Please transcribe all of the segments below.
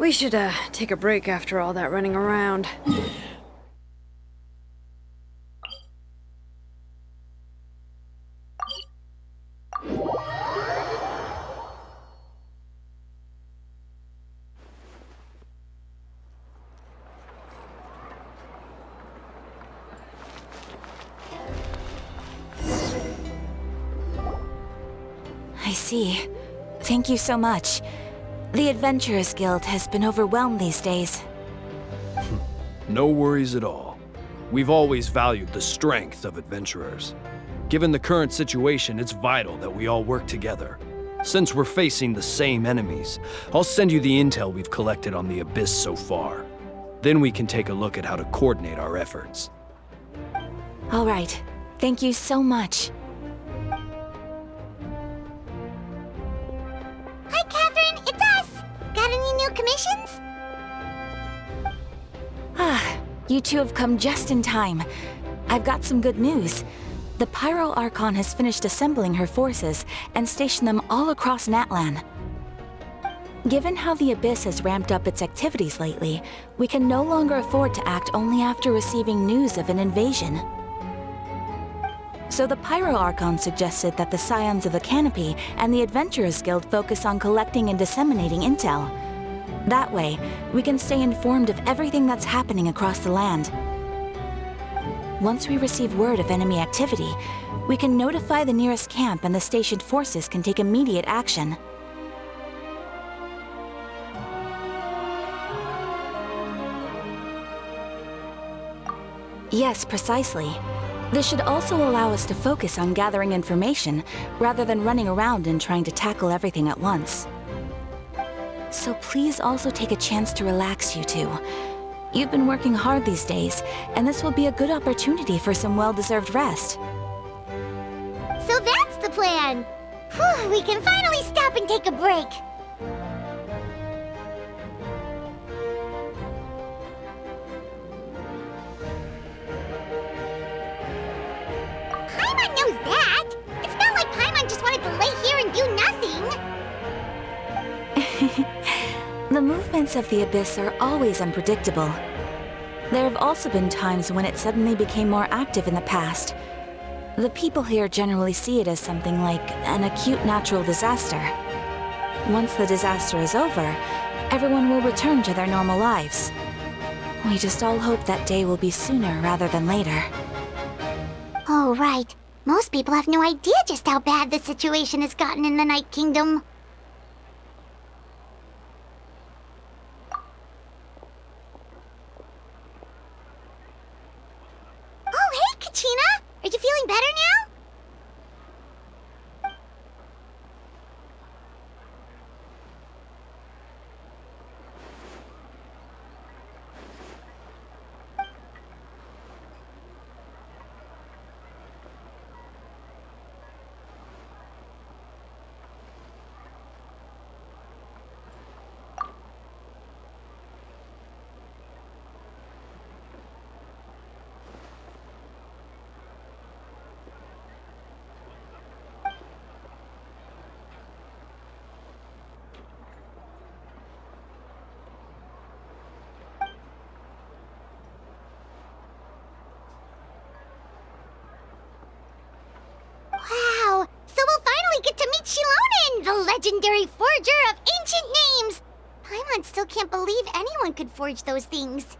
We should, take a break after all that running around. I see. Thank you so much. The Adventurers Guild has been overwhelmed these days. No worries at all. We've always valued the strength of adventurers. Given the current situation, it's vital that we all work together. Since we're facing the same enemies, I'll send you the intel we've collected on the Abyss so far. Then we can take a look at how to coordinate our efforts. All right. Thank you so much. Hi, Catherine. It's us. Got any new commissions? You two have come just in time. I've got some good news. The Pyro Archon has finished assembling her forces and stationed them all across Natlan. Given how the Abyss has ramped up its activities lately, we can no longer afford to act only after receiving news of an invasion. So the Pyro Archon suggested that the Scions of the Canopy and the Adventurers Guild focus on collecting and disseminating intel. That way, we can stay informed of everything that's happening across the land. Once we receive word of enemy activity, we can notify the nearest camp and the stationed forces can take immediate action. Yes, precisely. This should also allow us to focus on gathering information, rather than running around and trying to tackle everything at once. So please also take a chance to relax, you two. You've been working hard these days, and this will be a good opportunity for some well-deserved rest. So that's the plan. Whew, we can finally stop and take a break. Paimon knows that. It's not like Paimon just wanted to lay here and do nothing. The movements of the Abyss are always unpredictable. There have also been times when it suddenly became more active in the past. The people here generally see it as something like an acute natural disaster. Once the disaster is over, everyone will return to their normal lives. We just all hope that day will be sooner rather than later. Oh, right. Most people have no idea just how bad the situation has gotten in the Night Kingdom. Kachina, are you feeling better now? Wow! So we'll finally get to meet Shilonen, the legendary forger of ancient names! Paimon still can't believe anyone could forge those things.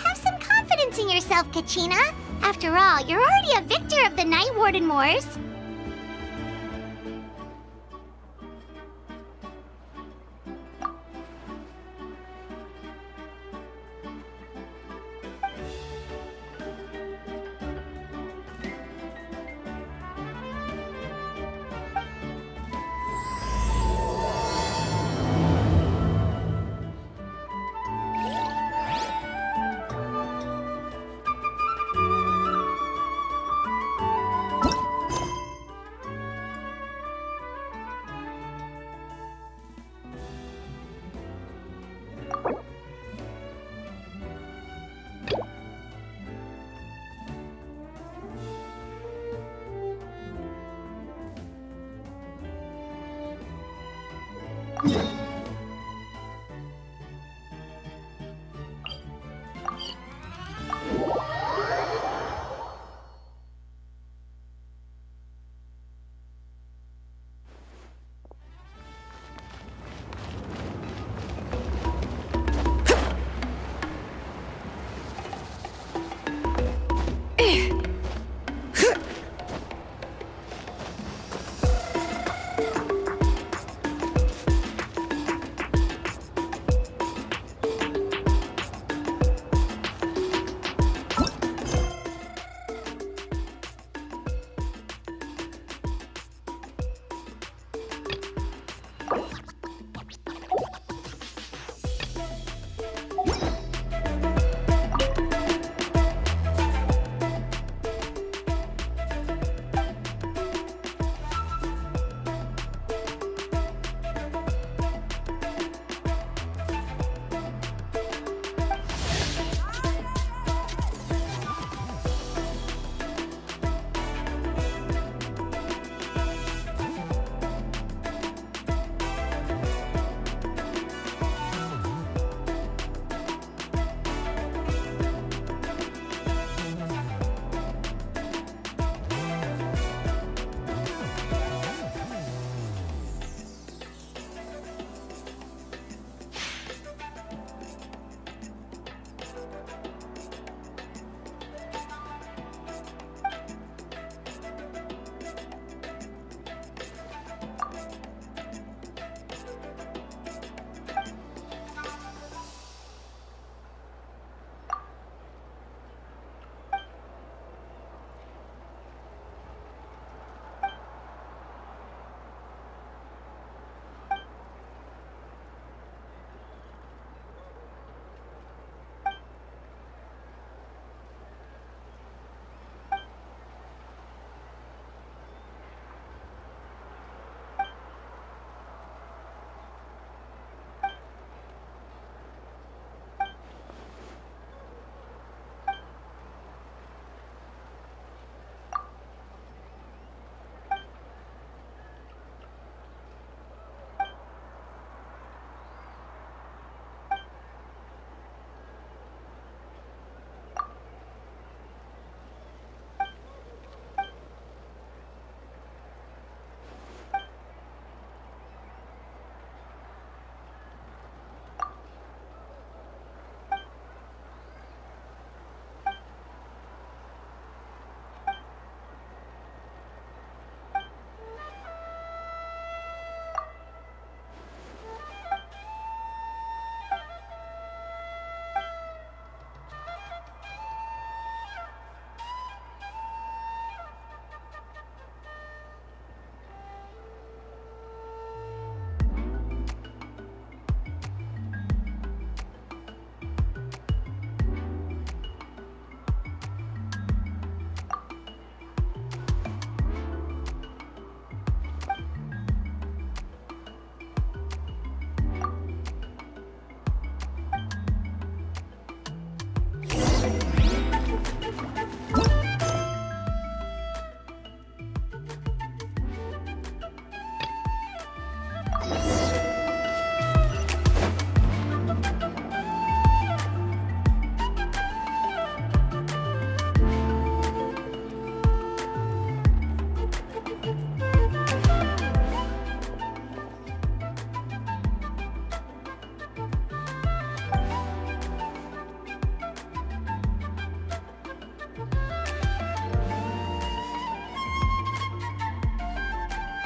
Have some confidence in yourself, Kachina. After all, you're already a victor of the Night Warden Wars.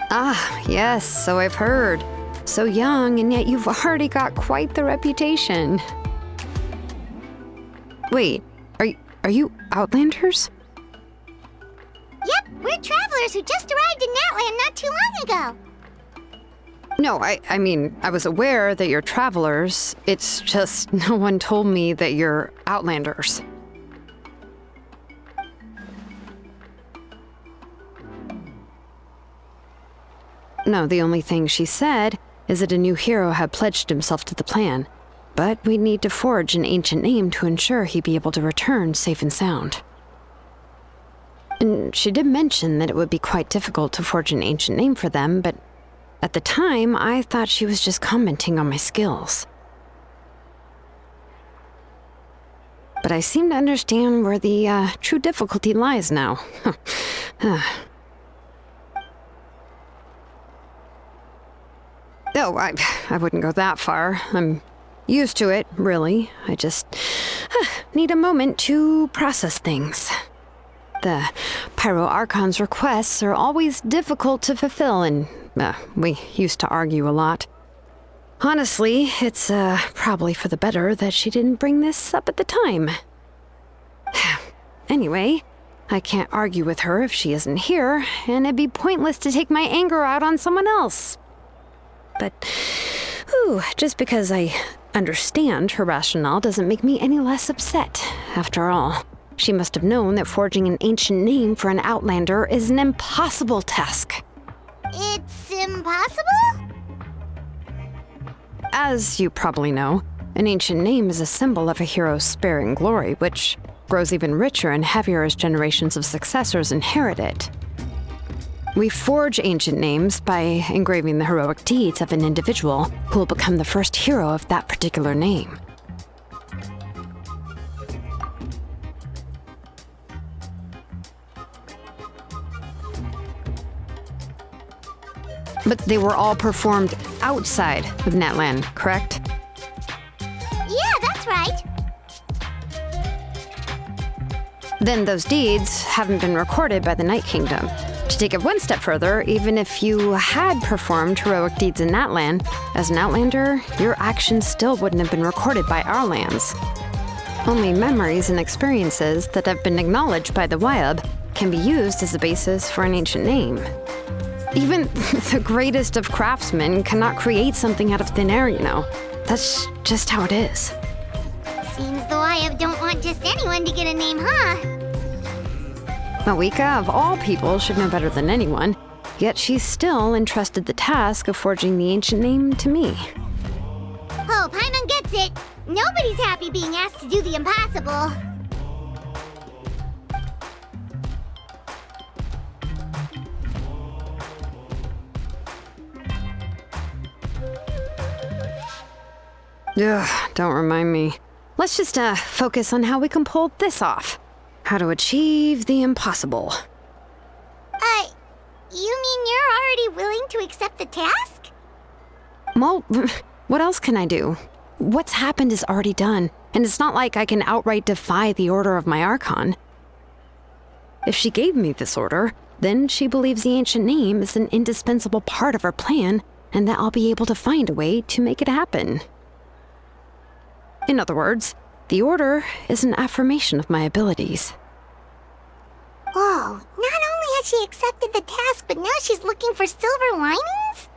Ah, yes, so I've heard. So young, and yet you've already got quite the reputation. Wait, are you Outlanders? Yep, we're travelers who just arrived in Natland not too long ago. No, I mean, I was aware that you're travelers. It's just no one told me that you're Outlanders. No, the only thing she said is that a new hero had pledged himself to the plan, but we'd need to forge an ancient name to ensure he'd be able to return safe and sound. And she did mention that it would be quite difficult to forge an ancient name for them, but at the time, I thought she was just commenting on my skills. But I seem to understand where the true difficulty lies now. Oh, I wouldn't go that far. I'm used to it, really. I just need a moment to process things. The Pyro Archon's requests are always difficult to fulfill, and we used to argue a lot. Honestly, it's probably for the better that she didn't bring this up at the time. Anyway, I can't argue with her if she isn't here, and it'd be pointless to take my anger out on someone else. But, just because I understand her rationale doesn't make me any less upset. After all, she must have known that forging an ancient name for an Outlander is an impossible task. It's impossible? As you probably know, an ancient name is a symbol of a hero's sparing glory, which grows even richer and heavier as generations of successors inherit it. We forge ancient names by engraving the heroic deeds of an individual who will become the first hero of that particular name. But they were all performed outside of Natland, correct? Yeah, that's right. Then those deeds haven't been recorded by the Night Kingdom. To take it one step further, even if you had performed heroic deeds in Natland, as an Outlander, your actions still wouldn't have been recorded by our lands. Only memories and experiences that have been acknowledged by the Wyab can be used as a basis for an ancient name. Even the greatest of craftsmen cannot create something out of thin air, you know. That's just how it is. Seems the Wyab don't want just anyone to get a name, huh? Malika, of all people, should know better than anyone, yet she's still entrusted the task of forging the ancient name to me. Oh, Paimon gets it. Nobody's happy being asked to do the impossible. Ugh, don't remind me. Let's just focus on how we can pull this off. How to achieve the impossible. You mean you're already willing to accept the task? Well, what else can I do? What's happened is already done, and it's not like I can outright defy the order of my Archon. If she gave me this order, then she believes the ancient name is an indispensable part of our plan, and that I'll be able to find a way to make it happen. In other words, the order is an affirmation of my abilities. Whoa, not only has she accepted the task, but now she's looking for silver linings?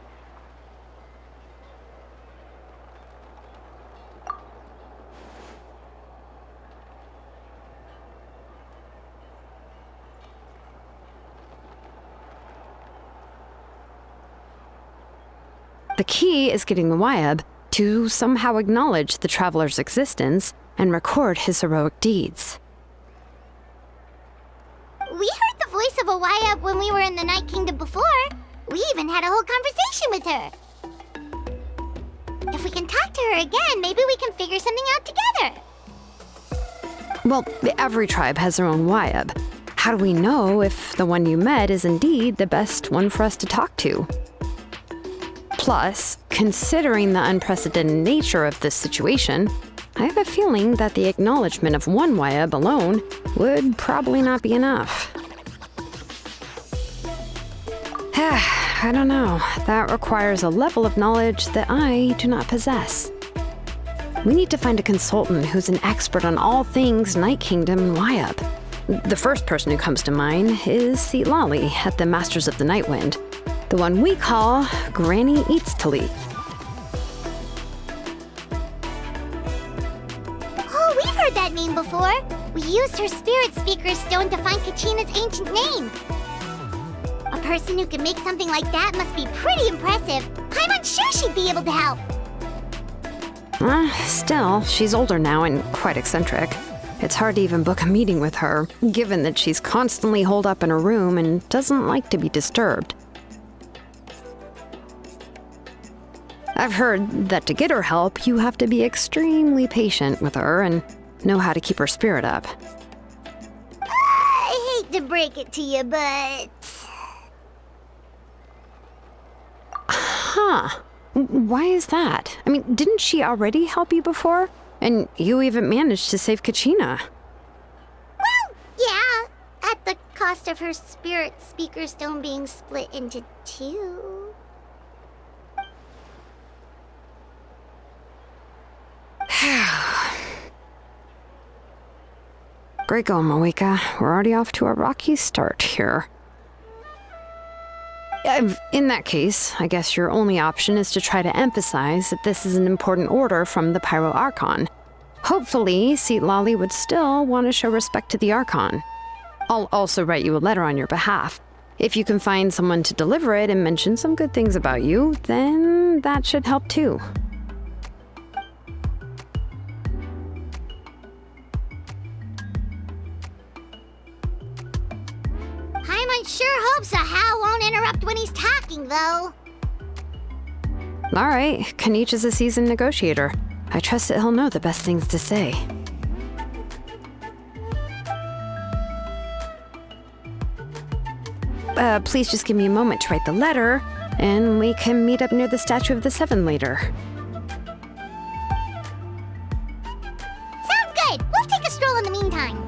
The key is getting the Wyab to somehow acknowledge the traveler's existence and record his heroic deeds. We heard the voice of a Wyab when we were in the Night Kingdom before. We even had a whole conversation with her. If we can talk to her again, maybe we can figure something out together. Well, every tribe has their own Wyab. How do we know if the one you met is indeed the best one for us to talk to? Plus, considering the unprecedented nature of this situation, I have a feeling that the acknowledgement of one Wyab alone would probably not be enough. I don't know. That requires a level of knowledge that I do not possess. We need to find a consultant who's an expert on all things Night Kingdom and Wyup. The first person who comes to mind is Lolly at the Masters of the Night Wind, the one we call Granny Eats to Leap. Oh, we've heard that name before. We used her spirit speaker stone to find Kachina's ancient name. A person who can make something like that must be pretty impressive. I'm unsure she'd be able to help. Still, she's older now and quite eccentric. It's hard to even book a meeting with her, given that she's constantly holed up in her room and doesn't like to be disturbed. I've heard that to get her help, you have to be extremely patient with her and know how to keep her spirit up. I hate to break it to you, but... Huh. Why is that? I mean, didn't she already help you before? And you even managed to save Kachina. Well, yeah. At the cost of her spirit speaker stone being split into two. Great going, Moeka. We're already off to a rocky start here. In that case, I guess your only option is to try to emphasize that this is an important order from the Pyro Archon. Hopefully, Lolly would still want to show respect to the Archon. I'll also write you a letter on your behalf. If you can find someone to deliver it and mention some good things about you, then that should help too. Paimon sure hopes a Hal won't interrupt when he's talking, though. All right, Kanich is a seasoned negotiator. I trust that he'll know the best things to say. Please just give me a moment to write the letter, and we can meet up near the Statue of the Seven later. Sounds good. We'll take a stroll in the meantime.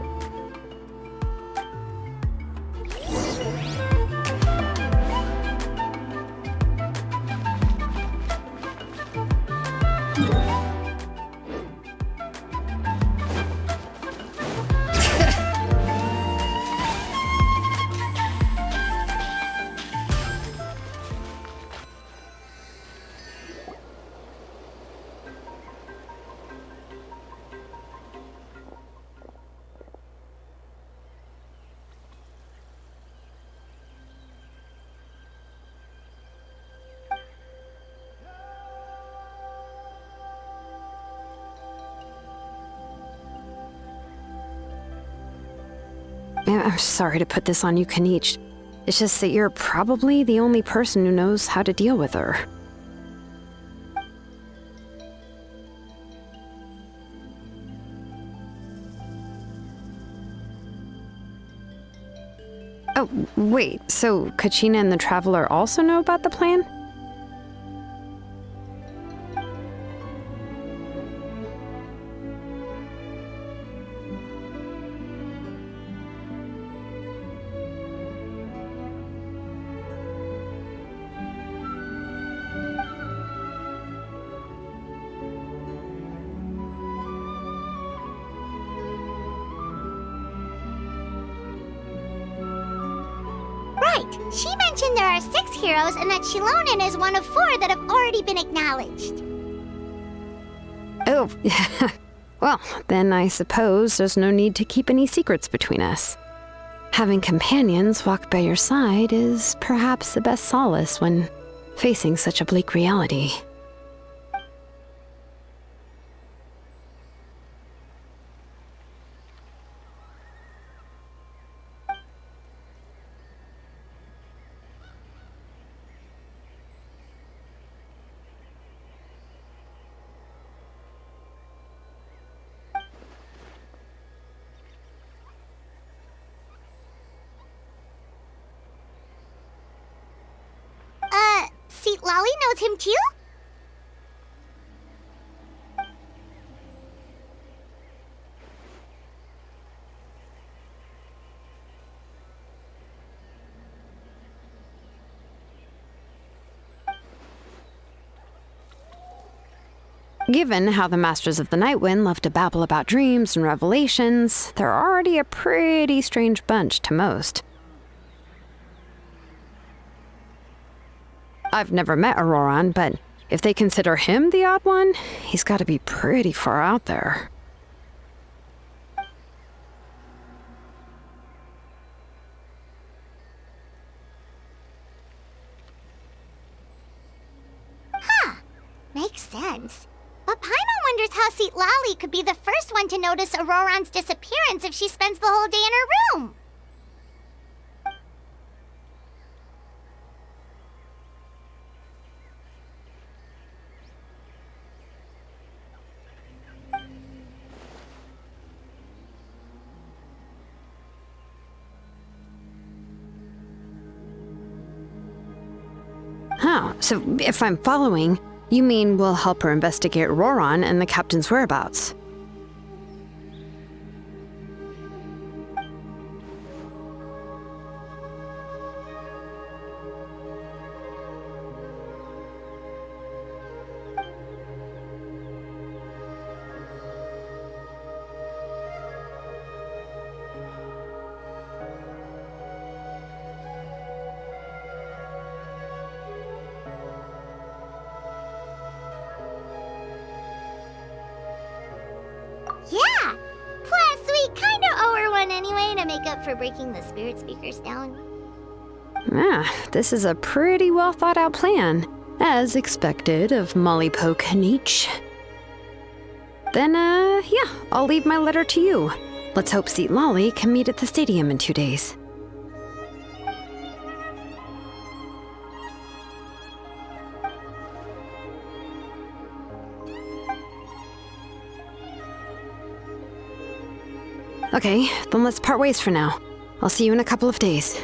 I'm sorry to put this on you, Kanich. It's just that you're probably the only person who knows how to deal with her. Oh, wait, so Kachina and the Traveler also know about the plan? Right. She mentioned there are 6 heroes and that Shilonen is one of 4 that have already been acknowledged. Oh, well, then I suppose there's no need to keep any secrets between us. Having companions walk by your side is perhaps the best solace when facing such a bleak reality. Lolly knows him too? Given how the Masters of the Night Wind love to babble about dreams and revelations, they're already a pretty strange bunch to most. I've never met Auroran, but if they consider him the odd one, he's got to be pretty far out there. Makes sense. But Paimon wonders how Seat Lally could be the first one to notice Auroran's disappearance if she spends the whole day in her room. Oh, so if I'm following, you mean we'll help her investigate Auroran and the captain's whereabouts? Yeah! Plus, we kinda owe her one anyway to make up for breaking the spirit speakers down. This is a pretty well thought out plan, as expected of Molly Poke Nietzsche. Then, yeah, I'll leave my letter to you. Let's hope Seat Lally can meet at the stadium in 2 days. Okay, then let's part ways for now. I'll see you in a couple of days.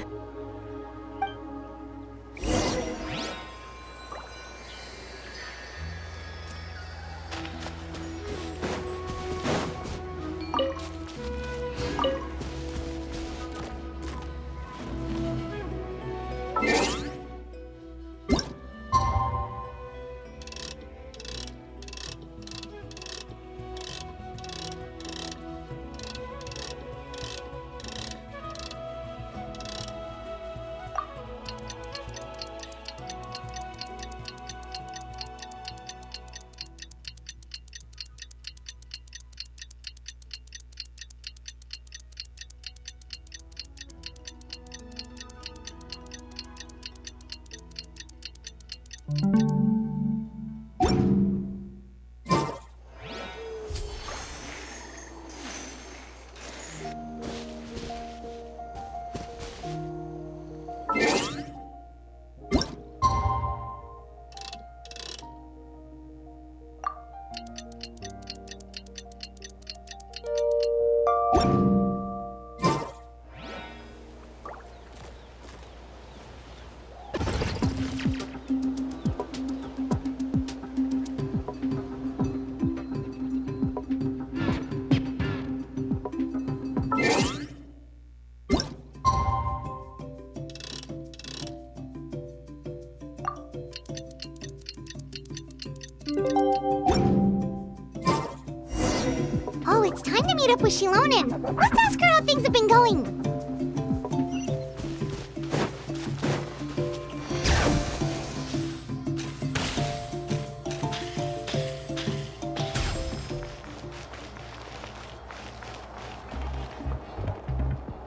Oh, it's time to meet up with Shilonen. Let's ask her how things have been going.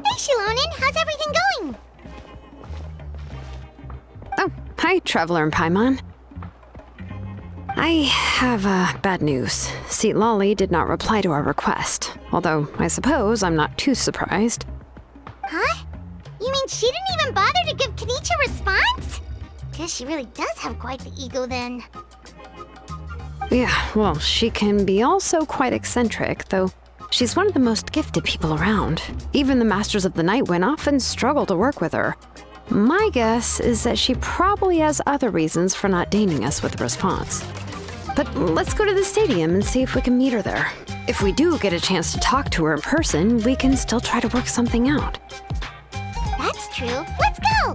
Hey, Shilonen, how's everything going? Oh, hi, Traveler and Paimon. I have bad news. Seat Lally did not reply to our request, although I suppose I'm not too surprised. Huh? You mean she didn't even bother to give Kenichi a response? Guess she really does have quite the ego then. Yeah, well, she can be also quite eccentric, though she's one of the most gifted people around. Even the Masters of the Night Wind often struggle to work with her. My guess is that she probably has other reasons for not deigning us with a response. But let's go to the stadium and see if we can meet her there. If we do get a chance to talk to her in person, we can still try to work something out. That's true. Let's go!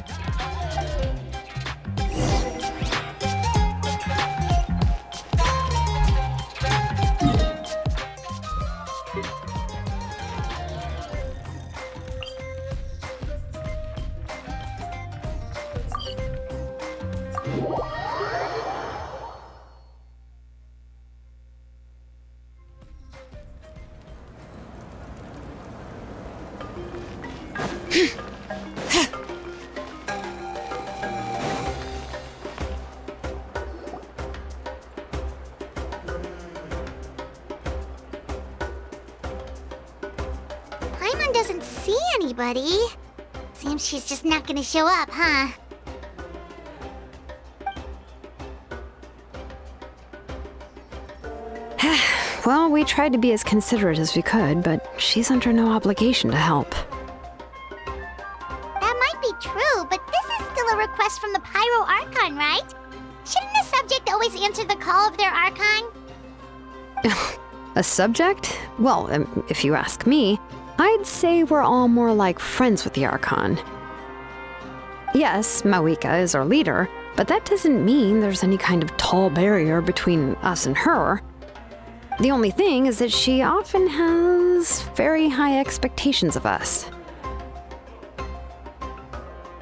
Paimon doesn't see anybody. Seems she's just not gonna show up, huh? Well, we tried to be as considerate as we could, but she's under no obligation to help. That might be true, but this is still a request from the Pyro Archon, right? Shouldn't a subject always answer the call of their Archon? A subject? Well, if you ask me, I'd say we're all more like friends with the Archon. Yes, Mawika is our leader, but that doesn't mean there's any kind of tall barrier between us and her. The only thing is that she often has very high expectations of us.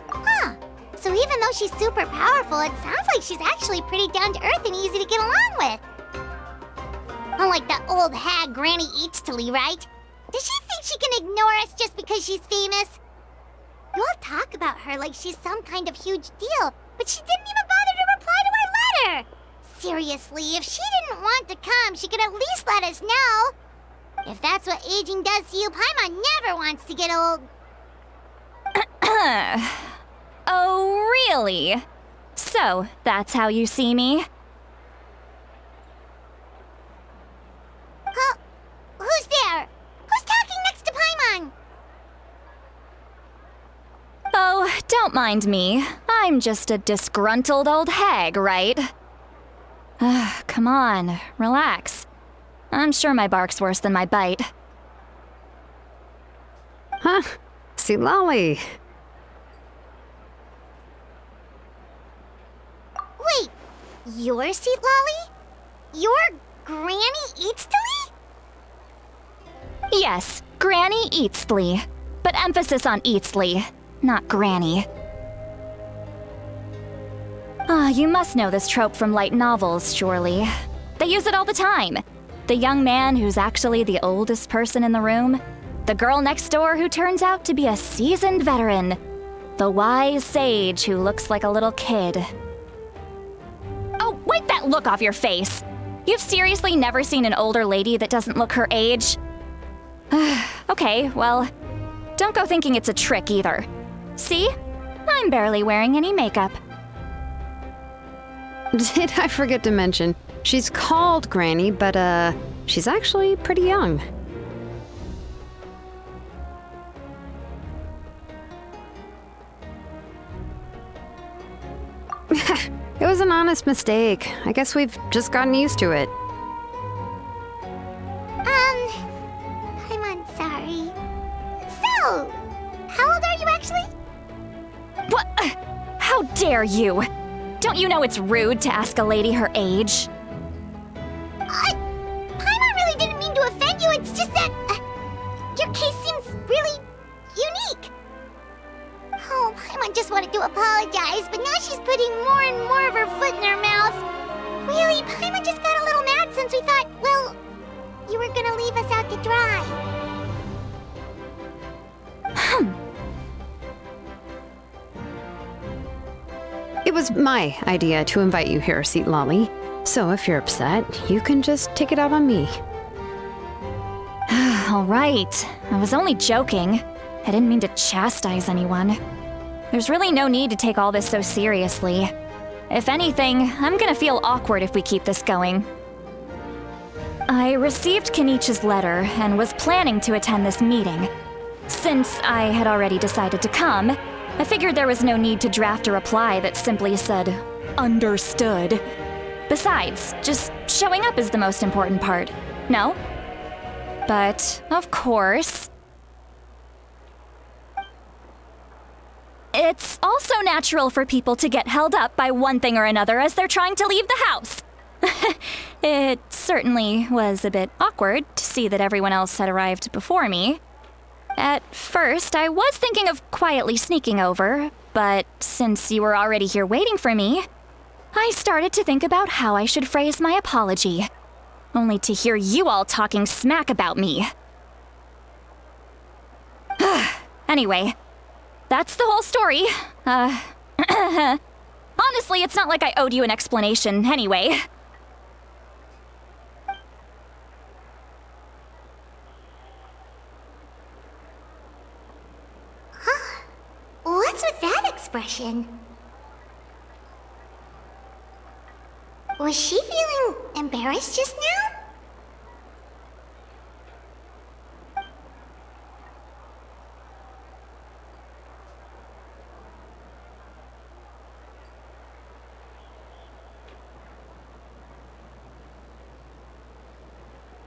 Huh. So even though she's super powerful, it sounds like she's actually pretty down to earth and easy to get along with. Unlike that old hag Granny Eatstily, right? Does she think she can ignore us just because she's famous? You all talk about her like she's some kind of huge deal, but she didn't even bother to reply to our letter! Seriously, if she didn't want to come, she could at least let us know. If that's what aging does to you, Paimon never wants to get old. Oh, really? So, that's how you see me? Huh? Who's there? Who's talking next to Paimon? Oh, don't mind me. I'm just a disgruntled old hag, right? Come on, relax. I'm sure my bark's worse than my bite. Huh? See, Lolly. Wait, you're Seat Lolly? You're Granny Eatstily? Yes, Granny Eatstly. But emphasis on Eatstly, not Granny. You must know this trope from light novels, surely. They use it all the time. The young man who's actually the oldest person in the room. The girl next door who turns out to be a seasoned veteran. The wise sage who looks like a little kid. Oh, wipe that look off your face! You've seriously never seen an older lady that doesn't look her age? Okay, well, don't go thinking it's a trick either. See? I'm barely wearing any makeup. Did I forget to mention, she's called Granny, but she's actually pretty young. It was an honest mistake. I guess we've just gotten used to it. I'm sorry. So, how old are you actually? What? How dare you? Don't you know it's rude to ask a lady her age? Paimon really didn't mean to offend you, it's just that your case seems really unique. Oh, Paimon just wanted to apologize, but now she's putting more and more of her foot in her mouth. Really, Paimon just got a little mad since we thought, well, you were gonna leave us out to dry. It was my idea to invite you here, Seat Lolly. So if you're upset, you can just take it out on me. All right. I was only joking. I didn't mean to chastise anyone. There's really no need to take all this so seriously. If anything, I'm gonna feel awkward if we keep this going. I received Kenichi's letter and was planning to attend this meeting. Since I had already decided to come, I figured there was no need to draft a reply that simply said, "Understood." Besides, just showing up is the most important part, no? But, of course, it's also natural for people to get held up by one thing or another as they're trying to leave the house. It certainly was a bit awkward to see that everyone else had arrived before me. At first, I was thinking of quietly sneaking over, but since you were already here waiting for me, I started to think about how I should phrase my apology, only to hear you all talking smack about me. Anyway, that's the whole story. Honestly, it's not like I owed you an explanation anyway. What's with that expression? Was she feeling embarrassed just now?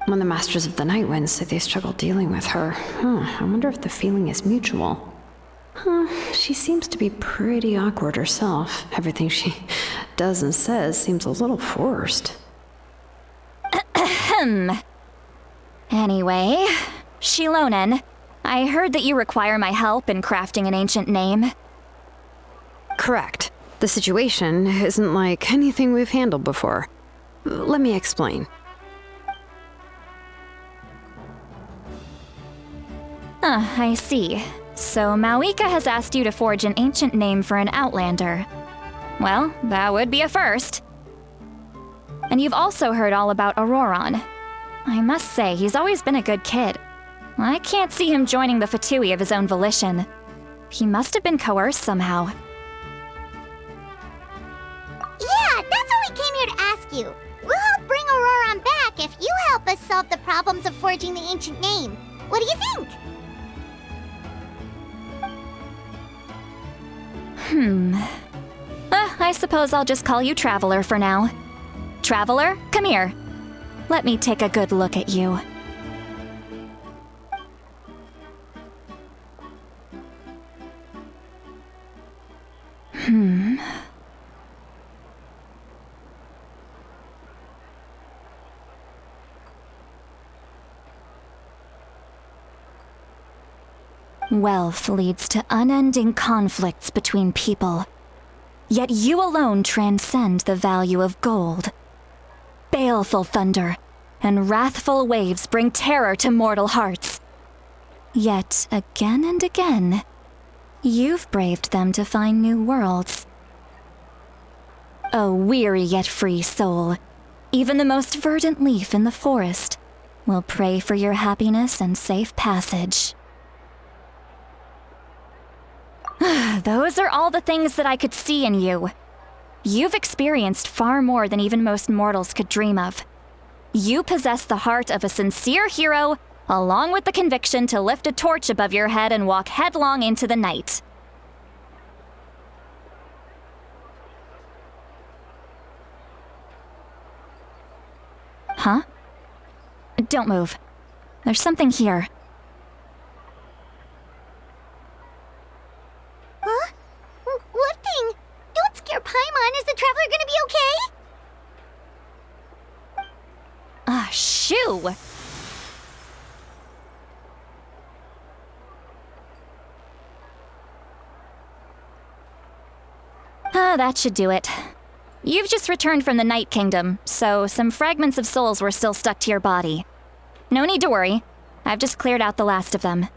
When the Masters of the Night Wind say they struggle dealing with her, I wonder if the feeling is mutual. She seems to be pretty awkward herself. Everything she does and says seems a little forced. Anyway, Shilonen, I heard that you require my help in crafting an ancient name. Correct. The situation isn't like anything we've handled before. Let me explain. I see. So Mawika has asked you to forge an ancient name for an Outlander. Well, that would be a first. And you've also heard all about Auroron. I must say, he's always been a good kid. I can't see him joining the Fatui of his own volition. He must have been coerced somehow. Yeah, that's why we came here to ask you. We'll help bring Auroron back if you help us solve the problems of forging the ancient name. What do you think? I suppose I'll just call you Traveler for now. Traveler, come here. Let me take a good look at you. Wealth leads to unending conflicts between people. Yet you alone transcend the value of gold. Baleful thunder and wrathful waves bring terror to mortal hearts. Yet again and again, you've braved them to find new worlds. O weary yet free soul, even the most verdant leaf in the forest will pray for your happiness and safe passage. Those are all the things that I could see in you. You've experienced far more than even most mortals could dream of. You possess the heart of a sincere hero, along with the conviction to lift a torch above your head and walk headlong into the night. Huh? Don't move. There's something here. Huh? What thing? Don't scare Paimon. Is the Traveler gonna be okay? Shoo! That should do it. You've just returned from the Night Kingdom, so some fragments of souls were still stuck to your body. No need to worry. I've just cleared out the last of them.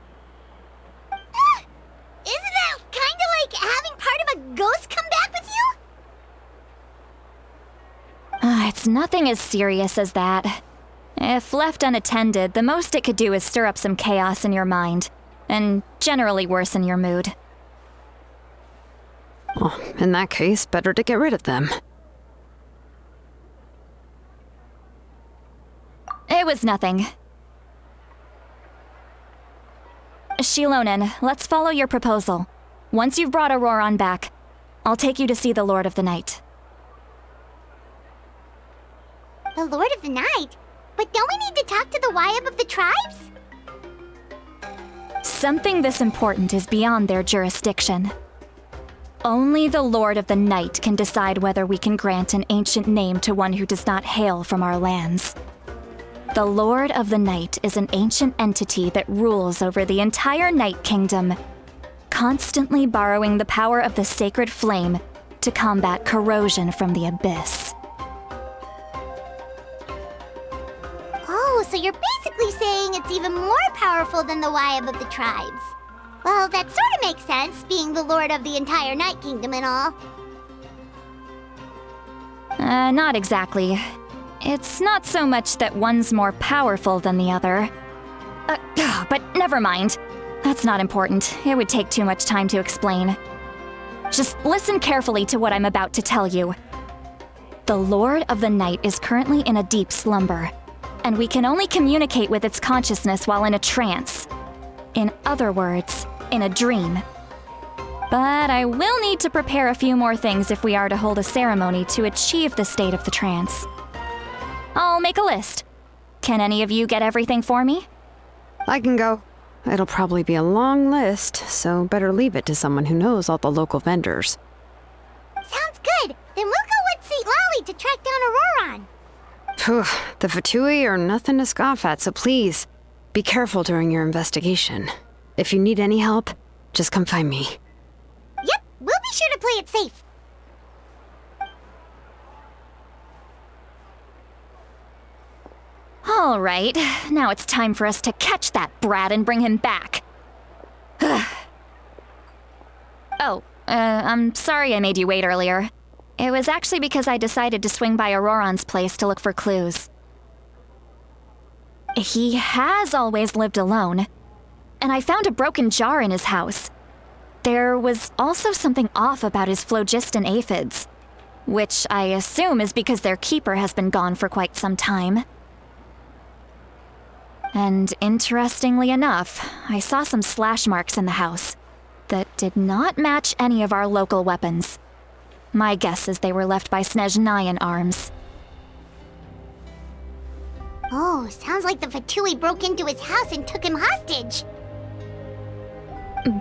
Isn't that kinda like having part of a ghost come back with you? It's nothing as serious as that. If left unattended, the most it could do is stir up some chaos in your mind, and generally worsen your mood. Well, in that case, better to get rid of them. It was nothing. Shilonen, let's follow your proposal. Once you've brought Auroron back, I'll take you to see the Lord of the Night. The Lord of the Night? But don't we need to talk to the Wyab of the tribes? Something this important is beyond their jurisdiction. Only the Lord of the Night can decide whether we can grant an ancient name to one who does not hail from our lands. The Lord of the Night is an ancient entity that rules over the entire Night Kingdom, constantly borrowing the power of the sacred flame to combat corrosion from the abyss. Oh, so you're basically saying it's even more powerful than the Wyab of the tribes. Well, that sort of makes sense, being the lord of the entire Night Kingdom and all. Not exactly. It's not so much that one's more powerful than the other. But never mind. That's not important. It would take too much time to explain. Just listen carefully to what I'm about to tell you. The Lord of the Night is currently in a deep slumber, and we can only communicate with its consciousness while in a trance. In other words, in a dream. But I will need to prepare a few more things if we are to hold a ceremony to achieve the state of the trance. I'll make a list. Can any of you get everything for me? I can go. It'll probably be a long list, so better leave it to someone who knows all the local vendors. Sounds good. Then we'll go with St. Lolly to track down Auroron. Phew, the Fatui are nothing to scoff at, so please, be careful during your investigation. If you need any help, just come find me. Yep, we'll be sure to play it safe. All right, now it's time for us to catch that brat and bring him back. I'm sorry I made you wait earlier. It was actually because I decided to swing by Auroron's place to look for clues. He has always lived alone, and I found a broken jar in his house. There was also something off about his phlogiston aphids, which I assume is because their keeper has been gone for quite some time. And interestingly enough, I saw some slash marks in the house that did not match any of our local weapons. My guess is they were left by Snezhnayan arms. Oh, sounds like the Fatui broke into his house and took him hostage.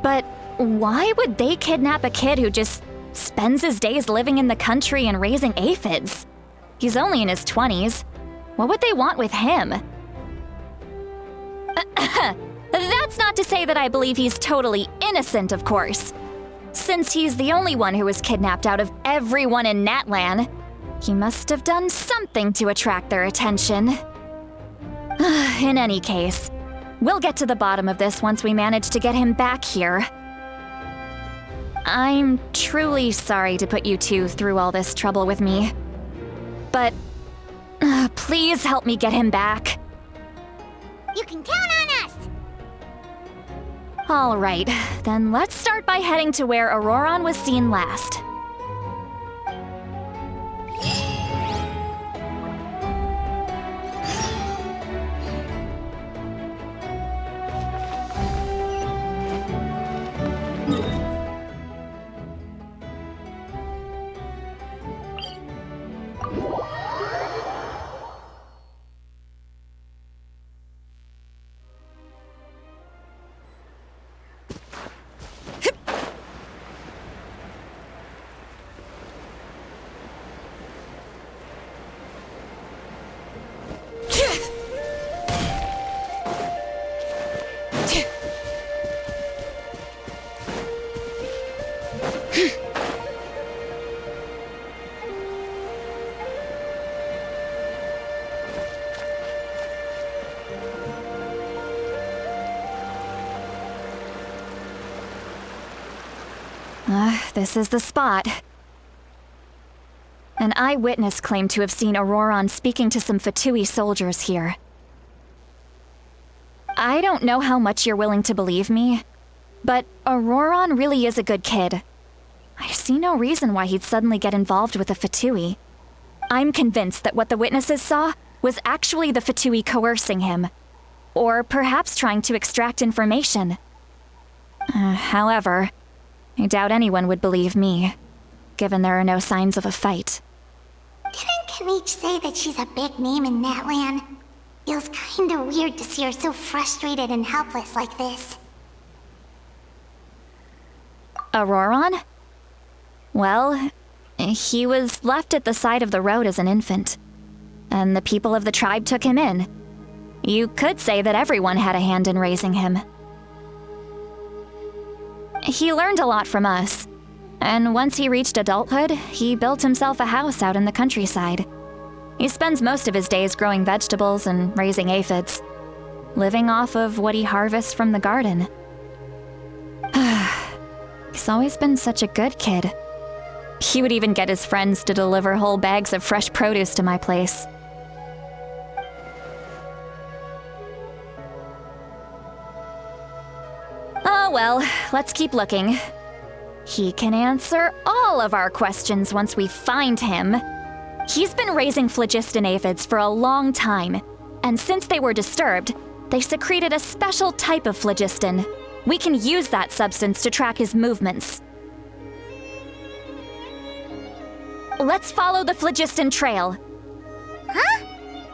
But why would they kidnap a kid who just spends his days living in the country and raising aphids? He's only in his 20s. What would they want with him? That's not to say that I believe he's totally innocent, of course. Since he's the only one who was kidnapped out of everyone in Natlan, he must have done something to attract their attention. In any case, we'll get to the bottom of this once we manage to get him back here. I'm truly sorry to put you two through all this trouble with me. But please help me get him back. You can count on us! All right, then let's start by heading to where Auroron was seen last. This is the spot. An eyewitness claimed to have seen Auroron speaking to some Fatui soldiers here. I don't know how much you're willing to believe me, but Auroron really is a good kid. I see no reason why he'd suddenly get involved with a Fatui. I'm convinced that what the witnesses saw was actually the Fatui coercing him, or perhaps trying to extract information. However, I doubt anyone would believe me, given there are no signs of a fight. Didn't Kanich say that she's a big name in Natlan? Feels kinda weird to see her so frustrated and helpless like this. Auroron? Well, he was left at the side of the road as an infant, and the people of the tribe took him in. You could say that everyone had a hand in raising him. He learned a lot from us, And once he reached adulthood, he built himself a house out in the countryside. He spends most of his days growing vegetables and raising aphids, living off of what he harvests from the garden. He's always been such a good kid. He would even get his friends to deliver whole bags of fresh produce to my place. Oh well, let's keep looking. He can answer all of our questions once we find him. He's been raising phlogiston aphids for a long time, and since they were disturbed, they secreted a special type of phlogiston. We can use that substance to track his movements. Let's follow the phlogiston trail. Huh?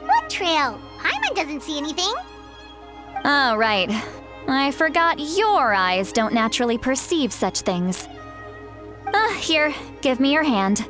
What trail? Paimon doesn't see anything. Oh, right. I forgot your eyes don't naturally perceive such things. Here, give me your hand.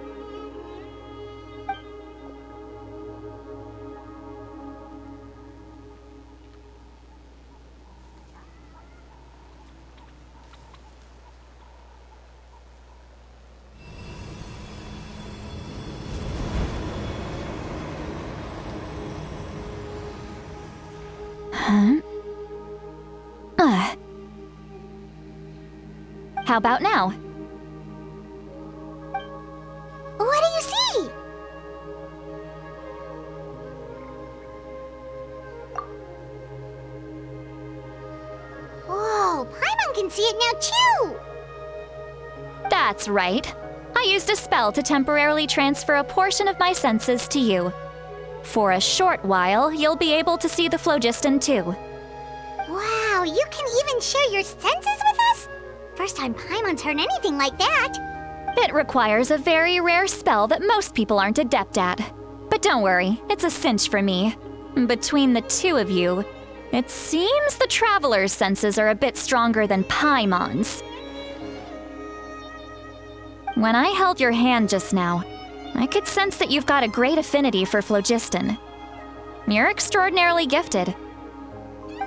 How about now? What do you see? Whoa, Paimon can see it now too! That's right. I used a spell to temporarily transfer a portion of my senses to you. For a short while, you'll be able to see the phlogiston too. Wow, you can even share your senses with us? First time Paimon's heard anything like that. It requires a very rare spell that most people aren't adept at. But don't worry, it's a cinch for me. Between the two of you, it seems the Traveler's senses are a bit stronger than Paimon's. When I held your hand just now, I could sense that you've got a great affinity for phlogiston. You're extraordinarily gifted.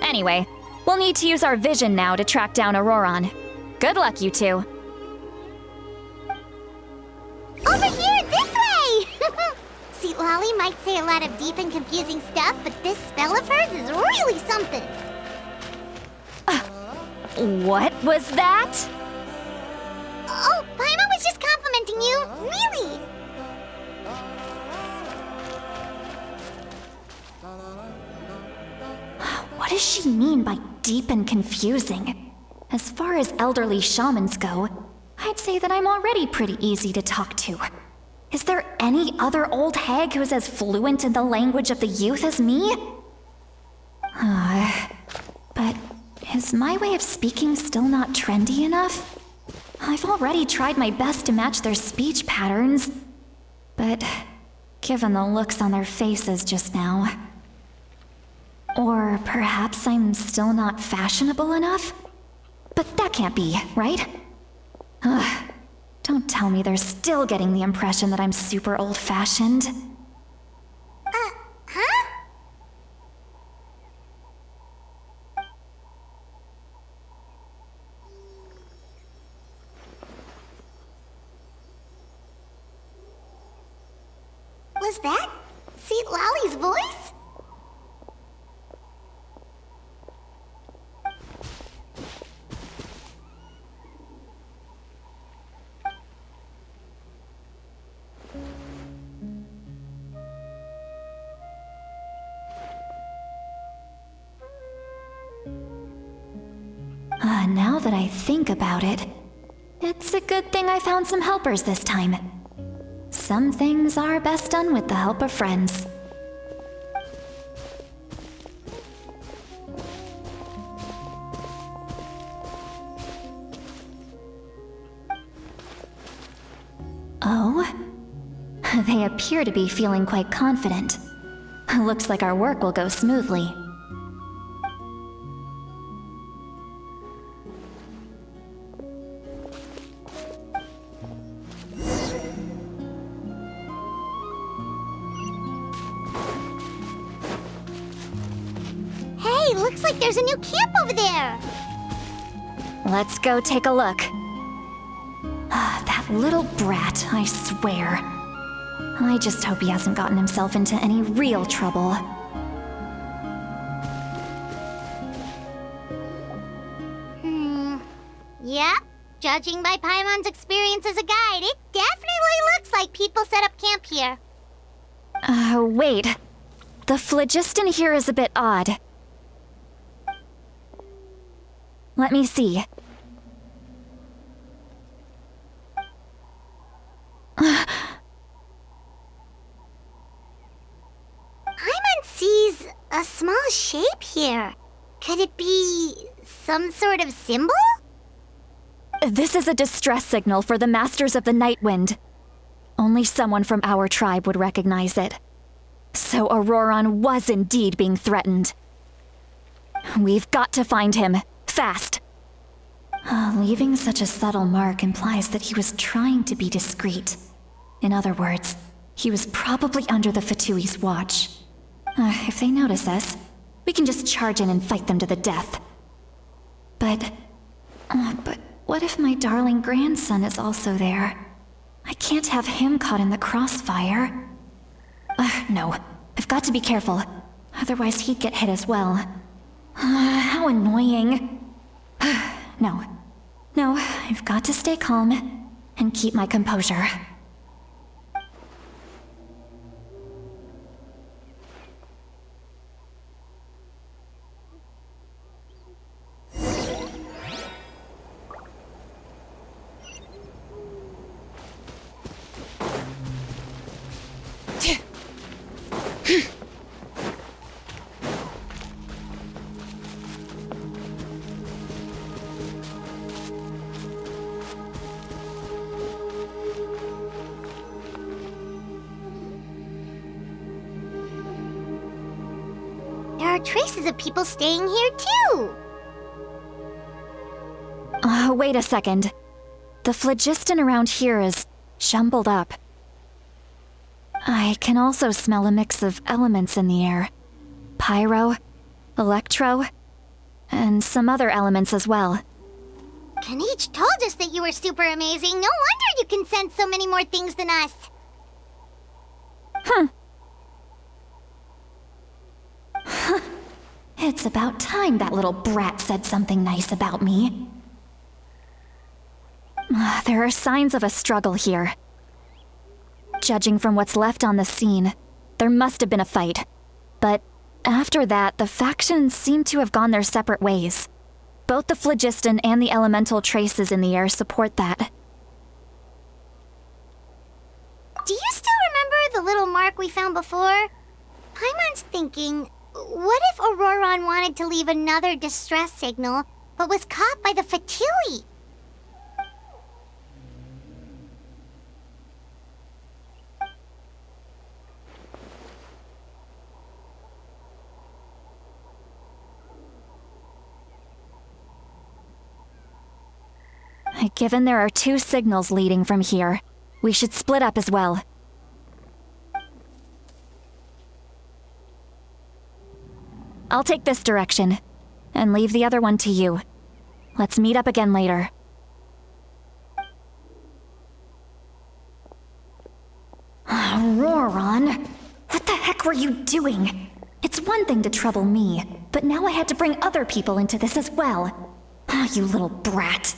Anyway, we'll need to use our vision now to track down Auroron. Good luck, you two. Over here, this way! See, Lolly might say a lot of deep and confusing stuff, but this spell of hers is really something. What was that? Oh, Paimon was just complimenting you, really. What does she mean by deep and confusing? As far as elderly shamans go, I'd say that I'm already pretty easy to talk to. Is there any other old hag who's as fluent in the language of the youth as me? But is my way of speaking still not trendy enough? I've already tried my best to match their speech patterns, but given the looks on their faces just now. Or perhaps I'm still not fashionable enough? But that can't be, right? Don't tell me they're still getting the impression that I'm super old-fashioned. Huh? Was that Seat Lolly's voice? Now that I think about it, it's a good thing I found some helpers this time. Some things are best done with the help of friends. Oh? They appear to be feeling quite confident. Looks like our work will go smoothly. Hey, looks like there's a new camp over there. Let's go take a look. That Little brat, I swear. I just hope he hasn't gotten himself into any real trouble. Yep. Judging by Paimon's experience as a guide, it definitely looks like people set up camp here. Wait. The phlogiston here is a bit odd. Let me see. Paimon sees a small shape here. Could it be some sort of symbol? This is a distress signal for the Masters of the Night Wind. Only someone from our tribe would recognize it. So Auroron was indeed being threatened. We've got to find him, fast. Leaving such a subtle mark implies that he was trying to be discreet. In other words, he was probably under the Fatui's watch. If they notice us, we can just charge in and fight them to the death. But what if my darling grandson is also there? I can't have him caught in the crossfire. No, I've got to be careful. Otherwise he'd get hit as well. How annoying. No, I've got to stay calm and keep my composure. There are traces of people staying here too. Wait a second. The phlogiston around here is jumbled up. I can also smell a mix of elements in the air. Pyro, electro, and some other elements as well. Kanich told us that you were super amazing. No wonder you can sense so many more things than us. It's about time that little brat said something nice about me. There are signs of a struggle here. Judging from what's left on the scene, there must have been a fight. But after that, the factions seem to have gone their separate ways. Both the phlogiston and the elemental traces in the air support that. Do you still remember the little mark we found before? Paimon's thinking, what if Auroron wanted to leave another distress signal, but was caught by the Fatui? Given there are two signals leading from here, we should split up as well. I'll take this direction, and leave the other one to you. Let's meet up again later. Auroron, what the heck were you doing? It's one thing to trouble me, but now I had to bring other people into this as well. You little brat.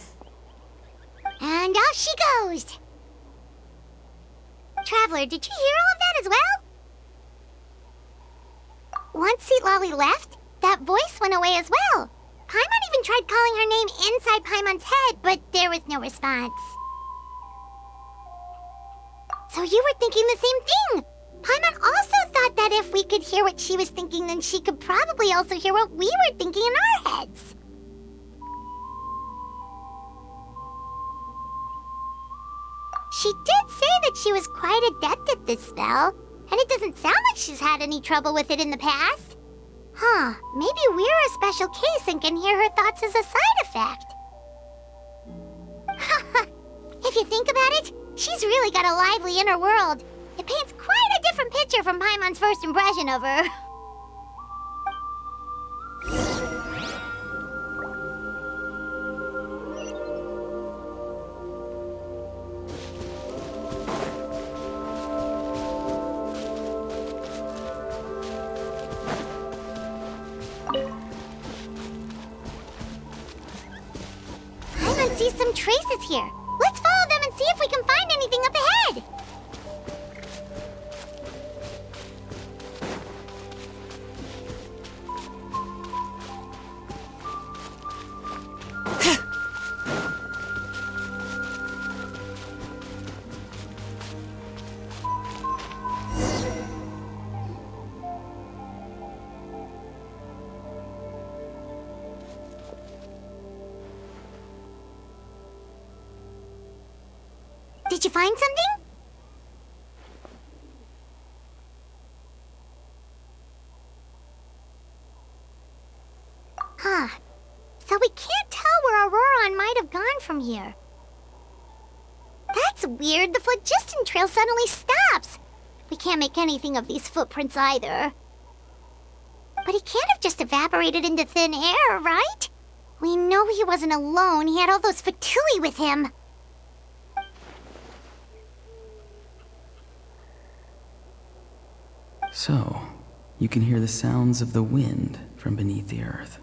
And off she goes! Traveler, did you hear all of that as well? Once Seat Lolly left, that voice went away as well. Paimon even tried calling her name inside Paimon's head, but there was no response. So you were thinking the same thing! Paimon also thought that if we could hear what she was thinking, then she could probably also hear what we were thinking in our heads. She did say that she was quite adept at this spell, and it doesn't sound like she's had any trouble with it in the past. Huh, maybe we're a special case and can hear her thoughts as a side effect. If you think about it, she's really got a lively inner world. It paints quite a different picture from Paimon's first impression of her. can see some traces here. Let's follow them and see if we can find anything up ahead. Did you find something? Huh. So we can't tell where Auroron might have gone from here. That's weird. The phlogiston trail suddenly stops. We can't make anything of these footprints either. But he can't have just evaporated into thin air, right? We know he wasn't alone. He had all those Fatui with him. So, you can hear the sounds of the wind from beneath the earth.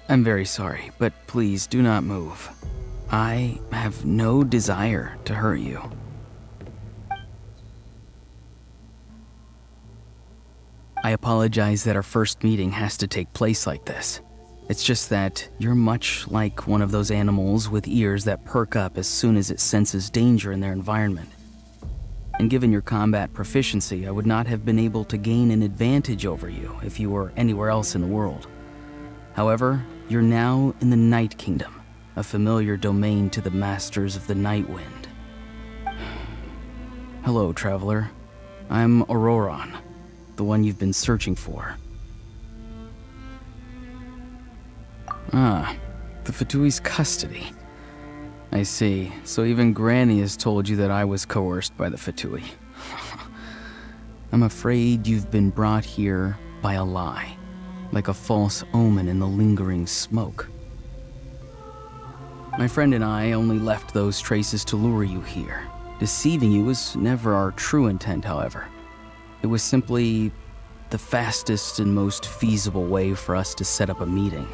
I'm very sorry, but please do not move. I have no desire to hurt you. I apologize that our first meeting has to take place like this. It's just that you're much like one of those animals with ears that perk up as soon as it senses danger in their environment. And given your combat proficiency, I would not have been able to gain an advantage over you if you were anywhere else in the world. However, you're now in the Night Kingdom, a familiar domain to the Masters of the Night Wind. Hello, traveler. I'm Auroron, the one you've been searching for. Ah, the Fatui's custody. I see. So even Granny has told you that I was coerced by the Fatui. I'm afraid you've been brought here by a lie, like a false omen in the lingering smoke. My friend and I only left those traces to lure you here. Deceiving you was never our true intent, however. It was simply the fastest and most feasible way for us to set up a meeting.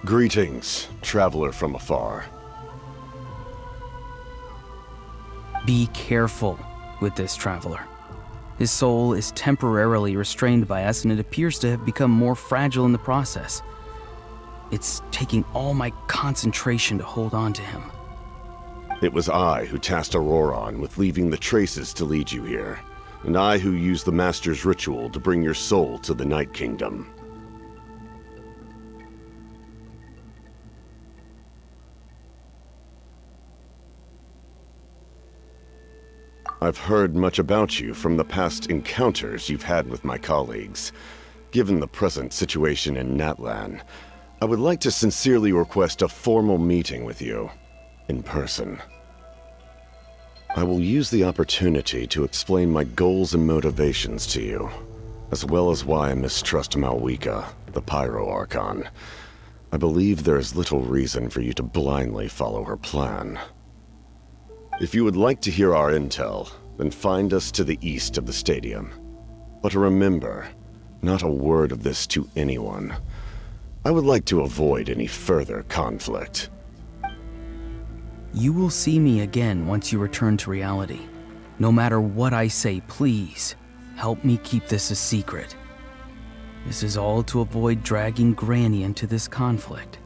Greetings, traveler from afar. Be careful with this traveler. His soul is temporarily restrained by us, and it appears to have become more fragile in the process. It's taking all my concentration to hold on to him. It was I who tasked Auroron with leaving the traces to lead you here, and I who used the Master's ritual to bring your soul to the Night Kingdom. I've heard much about you from the past encounters you've had with my colleagues. Given the present situation in Natlan, I would like to sincerely request a formal meeting with you, in person. I will use the opportunity to explain my goals and motivations to you, as well as why I mistrust Malwika, the Pyro Archon. I believe there is little reason for you to blindly follow her plan. If you would like to hear our intel, then find us to the east of the stadium. But remember, not a word of this to anyone. I would like to avoid any further conflict. You will see me again once you return to reality. No matter what I say, please, help me keep this a secret. This is all to avoid dragging Granny into this conflict.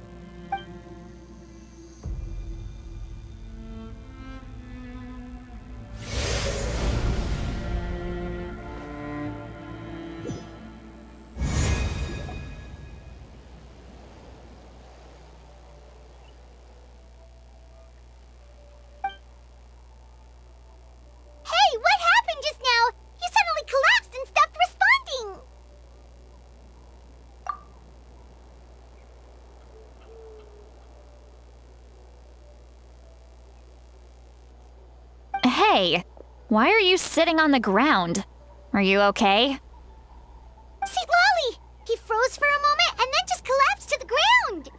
why are you sitting on the ground? Are you okay? See, Lolly! He froze for a moment and then just collapsed to the ground!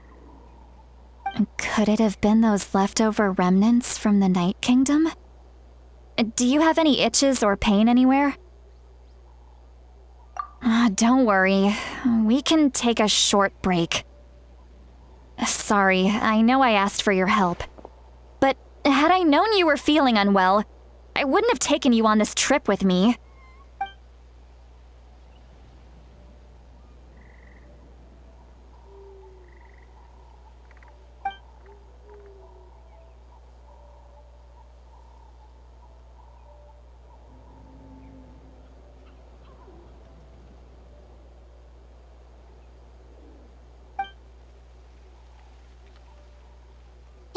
Could it have been those leftover remnants from the Night Kingdom? Do you have any itches or pain anywhere? Don't worry. We can take a short break. Sorry, I know I asked for your help. But had I known you were feeling unwell, I wouldn't have taken you on this trip with me.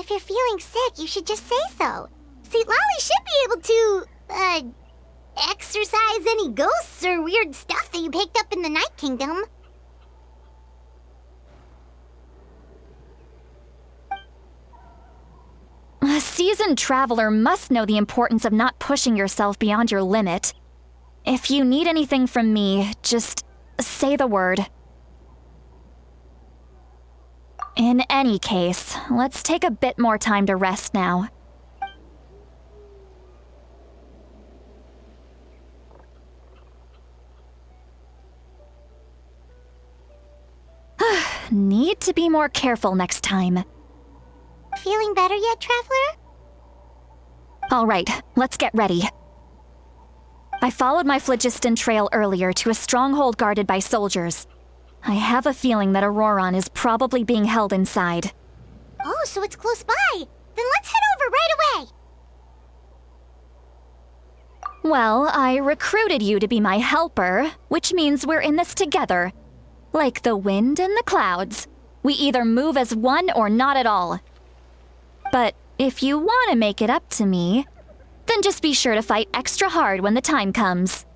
If you're feeling sick, you should just say so. See, Lolly should be able to, exorcise any ghosts or weird stuff that you picked up in the Night Kingdom. A seasoned traveler must know the importance of not pushing yourself beyond your limit. If you need anything from me, just say the word. In any case, let's take a bit more time to rest now. Need to be more careful next time. Feeling better yet, Traveler? All right, let's get ready. I followed my phlogiston trail earlier to a stronghold guarded by soldiers. I have a feeling that Auroron is probably being held inside. Oh, so it's close by. Then let's head over right away. Well, I recruited you to be my helper, which means we're in this together. Like the wind and the clouds. We either move as one or not at all. But if you want to make it up to me, then just be sure to fight extra hard when the time comes.